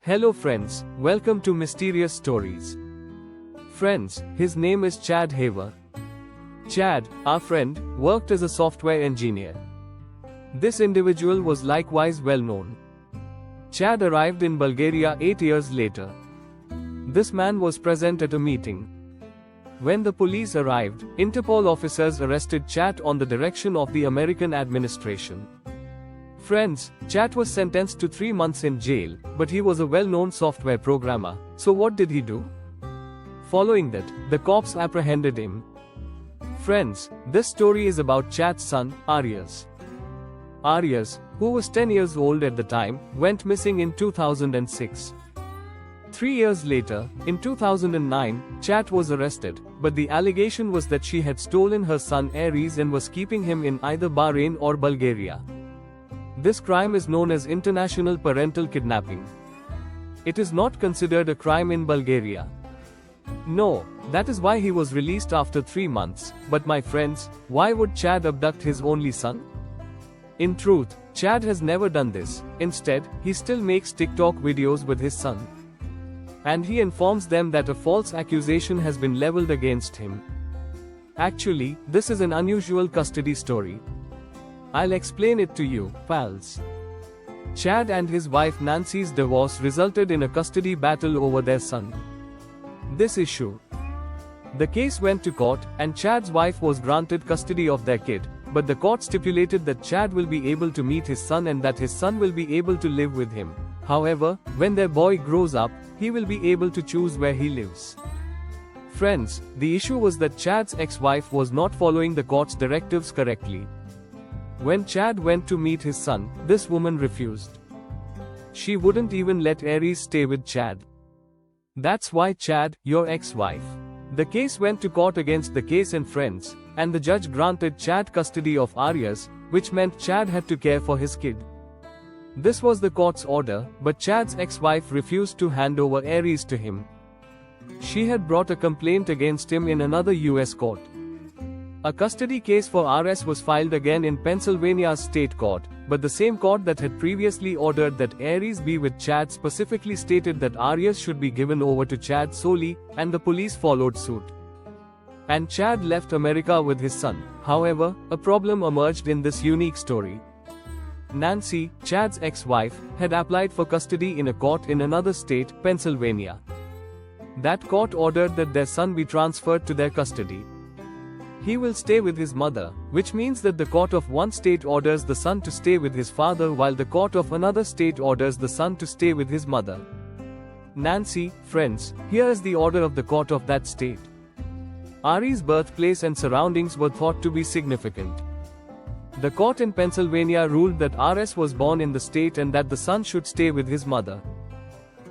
Hello friends, welcome to Mysterious Stories. Friends, his name is Chad Haver. Chad, our friend, worked as a software engineer. This individual was likewise well known. Chad arrived in Bulgaria 8 years later. This man was present at a meeting. When the police arrived, Interpol officers arrested Chad on the direction of the American administration. Friends, Chad was sentenced to 3 months in jail, but he was a well-known software programmer. So what did he do? Following that, the cops apprehended him. Friends, this story is about Chad's son, Arias. Arias, who was 10 years old at the time, went missing in 2006. 3 years later, in 2009, Chad was arrested, but the allegation was that she had stolen her son Aries and was keeping him in either Bahrain or Bulgaria. This crime is known as international parental kidnapping. It is not considered a crime in Bulgaria. No, that is why he was released after 3 months. But my friends, why would Chad abduct his only son? In truth, Chad has never done this. Instead, he still makes TikTok videos with his son. And he informs them that a false accusation has been leveled against him. Actually, this is an unusual custody story. I'll explain it to you, pals. Chad and his wife Nancy's divorce resulted in a custody battle over their son. This issue. The case went to court, and Chad's wife was granted custody of their kid, but the court stipulated that Chad will be able to meet his son and that his son will be able to live with him. However, when their boy grows up, he will be able to choose where he lives. Friends, the issue was that Chad's ex-wife was not following the court's directives correctly. When Chad went to meet his son, this woman refused. She wouldn't even let Aries stay with Chad. That's why Chad, your ex-wife. The case went to court against the case and friends, and the judge granted Chad custody of Arias, which meant Chad had to care for his kid. This was the court's order, but Chad's ex-wife refused to hand over Aries to him. She had brought a complaint against him in another US court. A custody case for Arias was filed again in Pennsylvania's state court, but the same court that had previously ordered that Aries be with Chad specifically stated that Arias should be given over to Chad solely, and the police followed suit. And Chad left America with his son. However, a problem emerged in this unique story. Nancy, Chad's ex-wife, had applied for custody in a court in another state, Pennsylvania. That court ordered that their son be transferred to their custody. He will stay with his mother, which means that the court of one state orders the son to stay with his father while the court of another state orders the son to stay with his mother. Nancy, friends, here is the order of the court of that state. Ari's birthplace and surroundings were thought to be significant. The court in Pennsylvania ruled that Aries was born in the state and that the son should stay with his mother.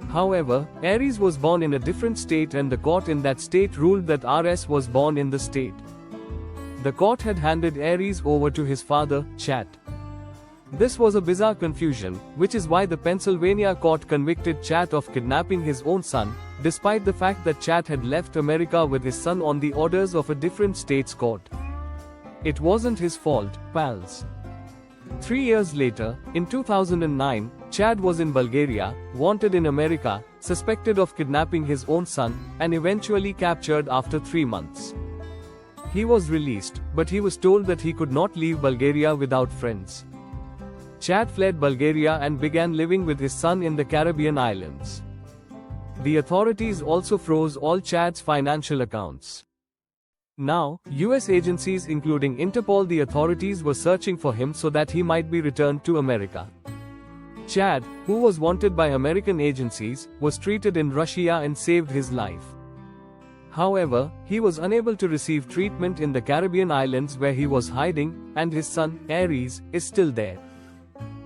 However, Aries was born in a different state and the court in that state ruled that Arias was born in the state. The court had handed Aries over to his father, Chad. This was a bizarre confusion, which is why the Pennsylvania court convicted Chad of kidnapping his own son, despite the fact that Chad had left America with his son on the orders of a different state's court. It wasn't his fault, pals. 3 years later, in 2009, Chad was in Bulgaria, wanted in America, suspected of kidnapping his own son, and eventually captured after 3 months. He was released, but he was told that he could not leave Bulgaria without friends. Chad fled Bulgaria and began living with his son in the Caribbean islands. The authorities also froze all Chad's financial accounts. Now, US agencies including Interpol, the authorities were searching for him so that he might be returned to America. Chad, who was wanted by American agencies, was treated in Russia and saved his life. However, he was unable to receive treatment in the Caribbean islands where he was hiding, and his son, Aries, is still there.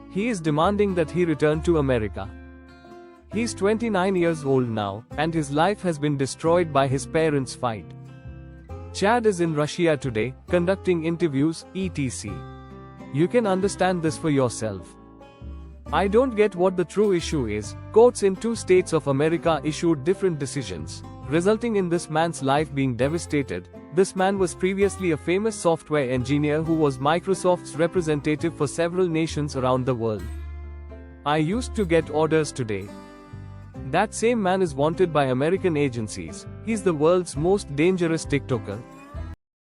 He is demanding that he return to America. He's 29 years old now, and his life has been destroyed by his parents' fight. Chad is in Russia today, conducting interviews, etc. You can understand this for yourself. I don't get what the true issue is. Courts in 2 states of America issued different decisions, resulting in this man's life being devastated. This man was previously a famous software engineer who was Microsoft's representative for several nations around the world. I used to get orders today. That same man is wanted by American agencies. He's the world's most dangerous TikToker.